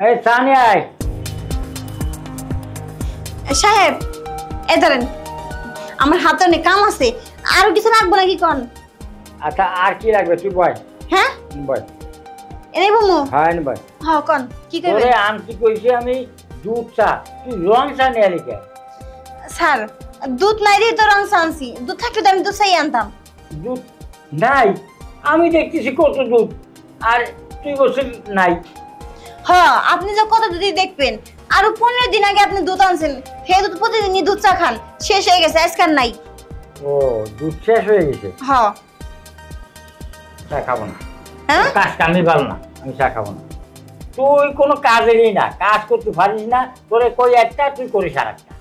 এই সানি আয়। সাহেব এ ধরেন, আমার হাতে অনেক কাম আছে, আরো কিছু লাগবো নাকি কন? আচ্ছা আর কি লাগবে তুই বয়। হ্যাঁ বয়। এনেই বমু। হ্যাঁ বয়। হ্যাঁ কন কি করবে? তোরে আনতে কইছি আমি দুধ চা, তুই রং চা নিয়ে আলি কে? স্যার দুধ নাই দিয়ে তো রং আনছি, দুধ থাকলে তো আমি দুধ চাই আনতাম। দুধ নাই? আমি দেখতেছি কত দুধ, আর তুই বলছিস নাই। হ্যাঁ আপনি যে কত দুধই দেখবেন, আরো 15 দিন আগে আপনি দুধ আনছেন, হে দুধ প্রতিদিনই দুধ চা খান, শেষ হয়ে গেছে আজকে আর নাই। ও দুধ শেষ হয়ে গেছে? হ্যাঁ। চা খাবো না। হ্যাঁ কাজ কামই ভালো না, আমি চা খাবো না। তুই কোনো কাজেরই না, কাজ করতে পারিস না, তোরে কই একটা তুই করিস আর একটা।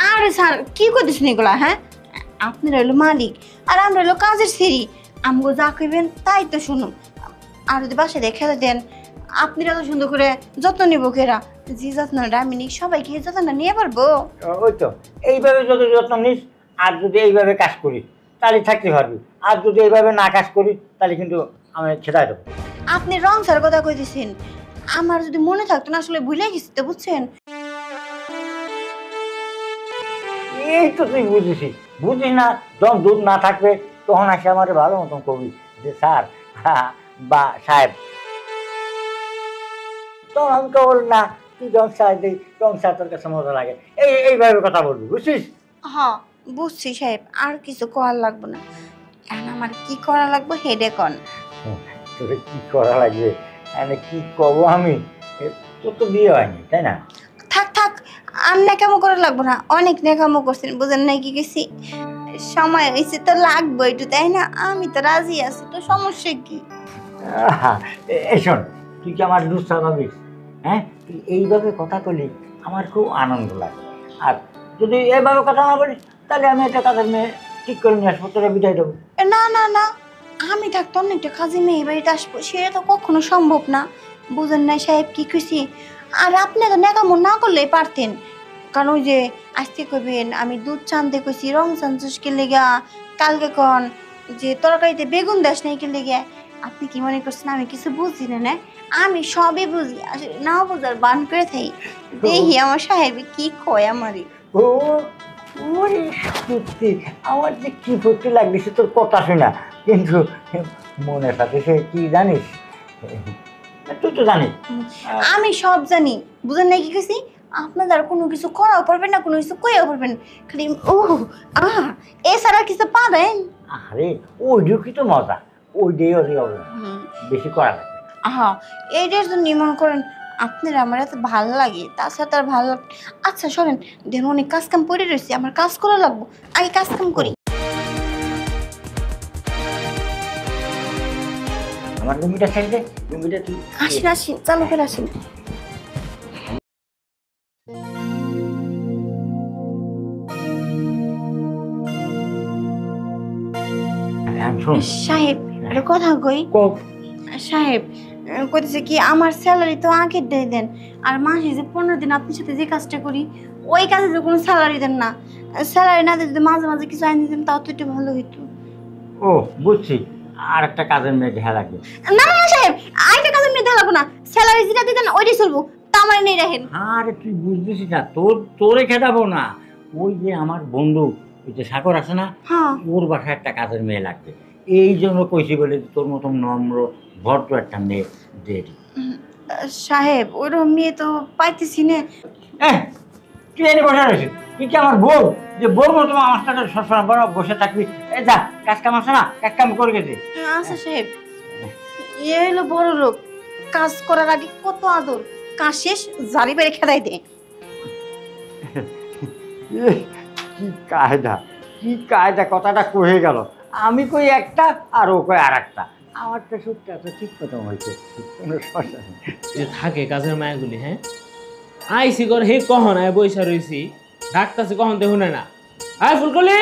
আরে স্যার কি করতেছেন এগুলা? হ্যাঁ আপনি রইলো মালিক আর আমরা রইলো কাজের সিঁড়ি, আমগো যা কইবেন তাই তো শুনুন। আর যদি বাসায় দিয়ে খেতে দেন, আপনি এত সুন্দর করে যত্ন নিব কেরা, যে যত্নটা আমি নিই সবাইকে এই যত্নটা নিয়ে পারবো। ওই তো এইভাবে যদি যত্ন নিস আর যদি এইভাবে কাজ করিস তাহলে থাকতে পারবি, আর যদি এইভাবে না কাজ করিস তাহলে কিন্তু আমি খেদাই দেবো। আপনি রং স্যার কথা কইতেছেন, আমার যদি মনে থাকতো না, আসলে ভুলে গেছি তো বুঝছেন। এই তো তুই বুঝিস না, যখন দুধ না থাকবে তখন আসে আমার ভালো মতন কবি যে স্যার বা সাহেব, তখন আমি তো বল না তুই রং চা দিই, রং চা তোর কাছে মজা লাগে, এইভাবে কথা বলবি বুঝছিস? হ্যাঁ বুঝছি সাহেব, আর কিছু করার লাগবে না, এখন আমার কি করা লাগবে হেডে কন। তোর কি করা লাগবে মানে কি কব আমি? তোর তো বিয়ে হয়নি তাই না? থাক থাক, আর নেকামো করা লাগবো না, অনেক নেকামো করছেন, বুঝেন নাই কি গেছি, সময় হয়েছে তো লাগবে একটু তাই না, আমি তো রাজি আছি, তো সমস্যা কি? এই শোন, তুই কি আমার দুধ চা পাবিস? হ্যাঁ তুই এইভাবে কথা বলি আমার খুব আনন্দ লাগে, আর যদি এইভাবে কথা না বলিস তাহলে আমি একটা কাজের মেয়ে ঠিক করে নিয়ে আসবো, তোরা বিদায় দেবো। না না না, আমি থাকতো অনেকটা কাজে মেয়ে বাড়িতে আসবো, সেটা তো কখনো সম্ভব না, বুঝেন নাই সাহেব কি খুশি। আর আপনি তো নেকামো না করলেই পারতেন, কারণ ওই যে আজকে কইবেন আমি দুধ চানতে কইছি রং চানছিস কে লেগা, কালকে কন যে তরকারিতে বেগুন দাস নাই কে লেগে, আপনি কি মনে করছেন আমি কিছু বুঝি না? না আমি সবই বুঝি, আসলে না বুঝার বান করে থাই, দেখি আমার সাহেব কি কয় আমারই। ও ওরে সত্যি আমার যে কি করতে লাগছে তোর কথা শোনা, কিন্তু মনের সাথে সে কি জানিস, তুই তো জানিস। আমি সব জানি, বুঝেন নাই কি কইছি, আপনাদের আর কোনো কিছু করাও পারবেন না, কোনো কিছু কইও পারবেন না, খালি ও এছাড়া কিছু পারেন? আরে ওই কি তো মজা, ওই দিয়ে ওই হবে না, বেশি করা লাগে। আহা এইটার জন্য মনে করেন আপনার আমার এত ভালো লাগে, তাছাড়া তার ভালো লাগে। আচ্ছা শোনেন, দেখুন অনেক কাজ কাম করে রয়েছে, আমার কাজ করা লাগবো, আগে কাজ কাম করি। আমার লুঙ্গিটা খাই দে, লুঙ্গিটা তুই আসেন আসেন, চালু করে আসেন। শোন সাহেব একটা কথা কই। সাহেব কইতেছে কি আমার স্যালারি তো আগে দিয়ে দেন, আর মাসে যে 15 দিন আপনার সাথে যে কাজটা করি ওই কাজে তো কোনো স্যালারি দেন না, স্যালারি না দিয়ে যদি মাঝে মাঝে কিছু আইন দিতেন তাও তো একটু ভালো হইতো। ও বুঝছি, আর একটা কাজের মেয়ে দেখা লাগবে। না না সাহেব, আরেকটা কাজের মেয়ে দেখাবো না, স্যালারি যেটা দিতেন ওইটাই চলবো, তা আমার নেই রাখেন। আরে তুই বুঝতেছিস না, তোরে খেদাবো না, ওই যে আমার বন্ধু ওই যে সাগর আছে না, হ্যাঁ ওর বাসায় একটা কাজের মেয়ে লাগবে, এই জন্য কইছি বলে তোর মতন নম্র ভদ্র একটা মেয়ে দিয়ে দিই। সাহেব ওইরকম মেয়ে তো পাইতেছি না। তুই এনে বসে রয়েছিস, তুই কি আমার বউ যে বউর মতো আমার সাথে সবসময় বড় বসে থাকবি? এই যা কাজ কাম আছে না, কাজ কাম করে গেছে। আচ্ছা সাহেব, এ হলো বড় লোক, কাজ করার আগে কত আদর, কাজ শেষ জারি বেড়ে খেদাই দে। কি কায়দা, কি কায়দা, কথাটা কয়ে গেল, আমি কই একটা আর ও কই আর একটা, আমার তো সত্যি এত ঠিক কথা হয়েছে, কোনো সমস্যা নেই। যে থাকে কাজের মায়াগুলি, হ্যাঁ আইসি কর হে কখন আয় বৈশা রইছি, ডাক্তারছে কখন দেখুন না। আয় ফুলকলি,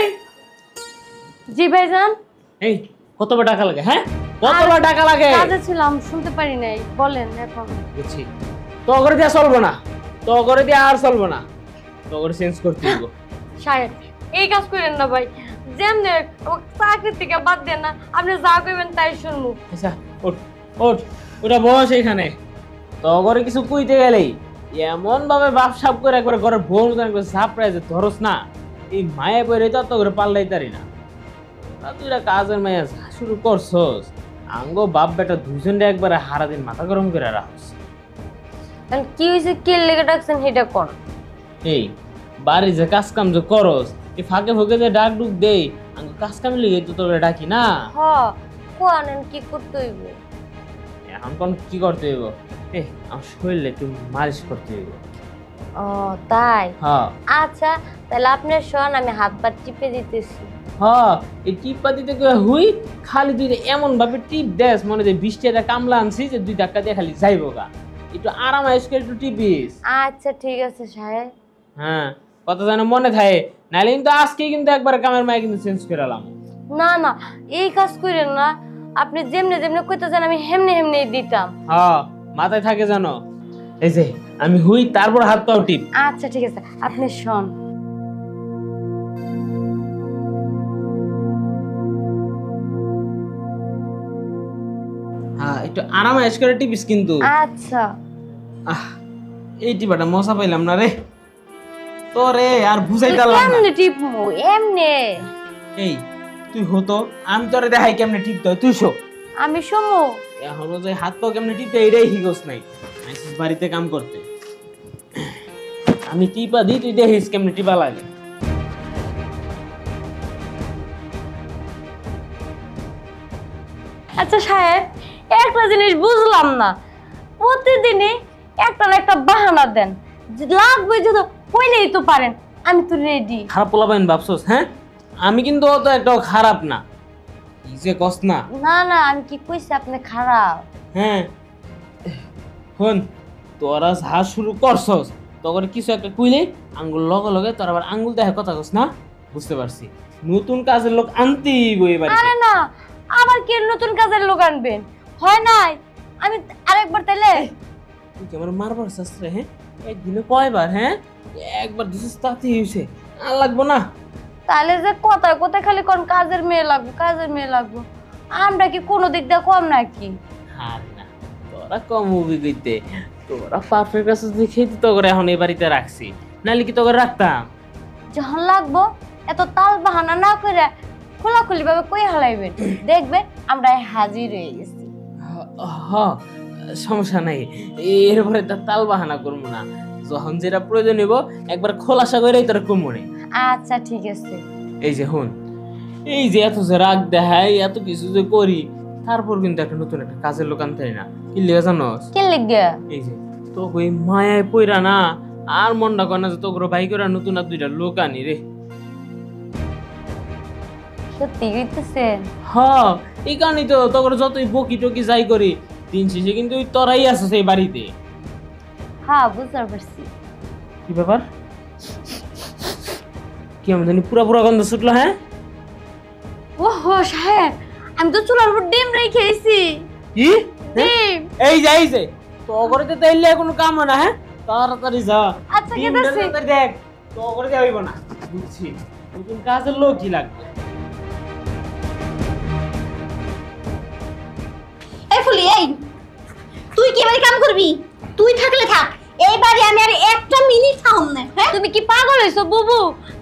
জি ভাইজান। এই কতবার টাকা লাগে? হ্যাঁ কতবার টাকা লাগে? কাজে ছিলাম, শুনতে পারি নাই, বলেন এখন। বুঝছি, তো করে দিয়া চলবো না, তো করে দিয়া আর চলবো না, তো করে চেঞ্জ করতে দিব। সাহেব এই কাজ করেন না ভাই, যেমনে চাকরি থেকে বাদ দেন না, আপনি যা কইবেন তাই শুনবো। আচ্ছা ওঠ ওঠ, ওটা বস এইখানে। তগরে কিছু কইতে গেলেই এমন ভাবে বাপ সাপ করে একবার ঘরের বউ মতন একবার সারপ্রাইজ ধরস না, এই মায়া পরে তো অত করে পাল্লাই তারি না। আর তুই কাজের মায়া যা শুরু করছস, আঙ্গ বাপ বেটা দুজনটা একবারে হারা দিন মাথা গরম করে রাখস। কি হয়েছে, কে লেগে ডাকছেন সেটা কোন? এই বাড়ি যে কাজ কাম যে করস, এই ফাঁকে ফাঁকে যে ডাক ডুক দেই, আঙ্গ কাজ কাম লিগে তো তোকে ডাকি না। হ কোয়ানেন কি করতে হইব? এখন কোন কি করতে হইব? আমার শরীরে একটু মালিশ করতে হইব। ও তাই? হ্যাঁ আচ্ছা তাহলে আপনি শোন, আমি হাত পা টিপে দিতেছি। হ্যাঁ, এই টিপ পাতিতে কই হুই খালি তুই এমন ভাবে টিপ দেস মনে যে 20 টাকা কামলা আনছি যে 2 ধাক্কা দিয়ে খালি যাইবো গা। একটু আরাম আয়েশ করে একটু টিপিস। আচ্ছা ঠিক আছে সাহেব। হ্যাঁ, কথা যেন মনে থাকে, নাহলে কিন্তু আজকে কিন্তু একবার কামের মায় কিন্তু চেঞ্জ করে এলাম। না না এই কাজ করেন না, আপনি যেমনে যেমনে কইতেছেন আমি হেমনে হেমনে দিতাম। হ্যাঁ মাথায় থাকে জানো। এই যে আমি হুই তারপর হাত পাও টিপ। আচ্ছা ঠিক আছে আপনি শোন। হ্যাঁ একটু আরাম আয়েশ করে টিপিস কিন্তু। আচ্ছা এই টিপাটা মশা পাইলাম না রে তোরে, আর বুঝাইতে পারলাম না। কেমনে টিপমু এমনে? এই তুই হতো, আমি তোরে দেখাই কেমনে টিপতে হয়, তুই শো। আমি সমু এখনো যে হাত পাও কেমনে টিপতে এটাই হিগোস নাই, আইসিস বাড়িতে কাম করতে। আমি টিপা দিই, তুই দেখিস কেমনে টিপা লাগে। আচ্ছা সাহেব একটা জিনিস বুঝলাম না, প্রতিদিনই একটা না একটা বাহানা দেন, যে লাগবে যদি হইলেই তো পারেন, আমি তো রেডি। খারাপ পোলাবেন ভাবছোস? হ্যাঁ আমি কিন্তু অত একটাও খারাপ না, কি যে কস না। না না আমি কি কইছি আপনি খারাপ? হ্যাঁ হন, তোরা যা শুরু করছস তখন কিছু একটা কইলে আঙ্গুল লগে লগে তোর আবার আঙ্গুল দেখে কথা কস না। বুঝতে পারছি, নতুন কাজের লোক আনতেই বই বাড়ি। আরে না আবার কি নতুন কাজের লোক আনবেন? হয় নাই আমি আরেকবার তাইলে। তুই কি আমার মারবার শাস্ত্রে? হ্যাঁ একদিনে কয়বার? হ্যাঁ একবার দিছিস তাতেই হয়েছে, আর লাগবো না। তাহলে যে কোথায় কোথায় খালি কোন কাজের মেয়ে লাগবে কাজের মেয়ে লাগবে, আমরা কি কোনো দিক দিয়ে কম নাকি? আর না, তোরা কম অভিজ্ঞতে, তোরা পারফেক্ট আছে দেখেই তো তোকে এখন এই বাড়িতে রাখছি, নাহলে কি তোকে রাখতাম? যখন লাগবো এত তাল বাহানা না করে খোলাখুলি ভাবে কই হালাইবেন, দেখবেন আমরা হাজির হয়ে গেছি। হ সমস্যা নাই, এরপরে তাল বাহানা করবো না, যখন যেটা প্রয়োজন হইব একবার খোলাসা করেই তোরা কমবো না। আচ্ছা ঠিক আছে। এই যে হুন, এই যে এত যে রাগ দেখাই, এত কিছু যে করি, তারপর কিন্তু একটা নতুন একটা কাজের লোক আনতে হয় না। কি লেগে জানোস? কে লিগে? এই যে তো ওই মায়ায় পইরা না আর মনটা করে না যে তোর ভাই করে নতুন আর 2টা লোক আনি রে। সত্যি কইতেছেন? হ্যাঁ এই কারণেই তো তোর যতই বকি টকি যাই করি, দিন শেষে কিন্তু ওই তোরাই আছো সেই বাড়িতে। হ্যাঁ বুঝতে পারছি। কি ব্যাপার? কি আমি জানি পুরা পুরা গন্ধ ছুটলো। হ্যাঁ ওহো সাহেব আমি তো চুলার উপর ডিম রেখে আইছি। কি? ডিম। এই যে তো করে তো তাইলে কোনো কাম হয় না। হ্যাঁ তাড়াতাড়ি যা। আচ্ছা ডিম গেতাছি। তাড়াতাড়ি দেখ, তো করে দেওয়া হইব না। বুঝছি, নতুন কাজের লোক কি লাগবে। এই ফুলি এই তুই কি বাড়ি কাম করবি? তুই থাকলে থাক, এই বাড়ি আমি আর একটা মিনিট থাকুম না। হ্যাঁ তুমি কি পাগল হইছো বুবু?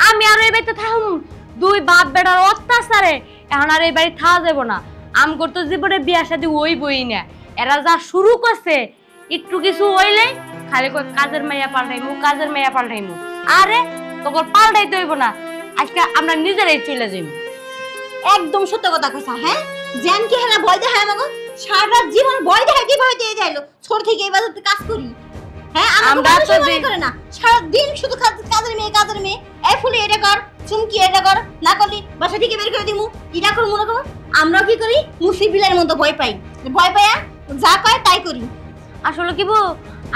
আমি আর এই বাড়িতে থাকুম? 2 বাপ বেটার অত্যাচারে এখন আর এই বাড়ি থাকা যাব না। আমগর তো জীবনে বিয়া শাদী হইবই না। এরা যা শুরু করছে একটু কিছু হইলে খালি কই কাজের মাইয়া পাল্টাইমু কাজের মাইয়া পাল্টাইমু। আরে তোর পাল্টাইতে হইব না, আজকে আমরা নিজেরাই চলে যাইমু। একদম সত্য কথা কইছা। হ্যাঁ জান কি হেলা ভয় দেখায় আমাকে, সারা জীবন ভয় দেখায় কি ভয় দিয়ে যাইলো। ছোট থেকে এই বাজারে কাজ করি। হ্যাঁ আমরা তো মনে করে না, সারা দিন শুধু কাজের মেয়ে। এই ফুলি এটা কর, চুমকি এটা কর, না করলি বাসা থেকে বের করে দিমু। এটা কর মনে করো আমরা কি করি, মুসিবিলার মতো ভয় পাই, ভয় পাইয়া যা কয় তাই করি। আসলে কি বউ,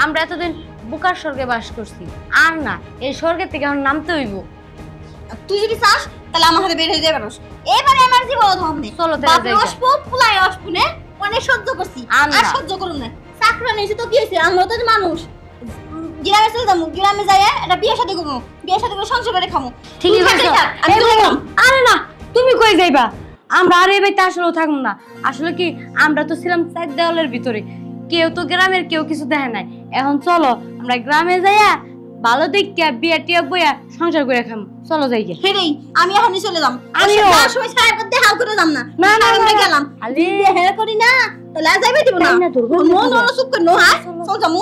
আমরা এতদিন বুকার স্বর্গে বাস করছি, আর না এই স্বর্গের থেকে এখন নামতে হইব। তুই যদি চাস তাহলে আমার হাতে বের হয়ে যাবে। এবারে আমার জীবন ধরনে চলো তাহলে যাই। অসপু পুলাই অসপুনে অনেক সহ্য করছি, আর না। আর সহ্য করুম না। চাকরা নিয়েছি তো কি হয়েছে, আমরা তো মানুষ। গ্রামে চলে যাবো, গ্রামে যাই একটা বিয়ে সাথে করবো, বিয়ে সাথে করে সংসার করে খামো। ঠিকই তুই থাকলে বলছো। থাক, আমি এই চলে বউ, গেলাম। আরে না তুমি কই যাইবা? আমরা আর এই বাড়িতে আসলেও থাকবো না। আসলে কি আমরা তো ছিলাম 4 দেওয়ালের ভিতরে, কেউ তো গ্রামের কেউ কিছু দেখে নাই। এখন চলো আমরা গ্রামে যাইয়া ভালো দেখে বিয়া টিয়া বইয়া সংসার করে খাম। চলো যাই গে। হেরেই আমি এখনই চলে যাম। আমিও। তার সময় সাহেব করতে হাল করে যাম না। না, না, আমি না। গেলাম। আরে। যদি হেরে করি না তাহলে আর যাইবে দিব না। তাই না, দুর্গন্ধ মন হবে। হলো চুপ করে নো হ্যাঁ চল যামু।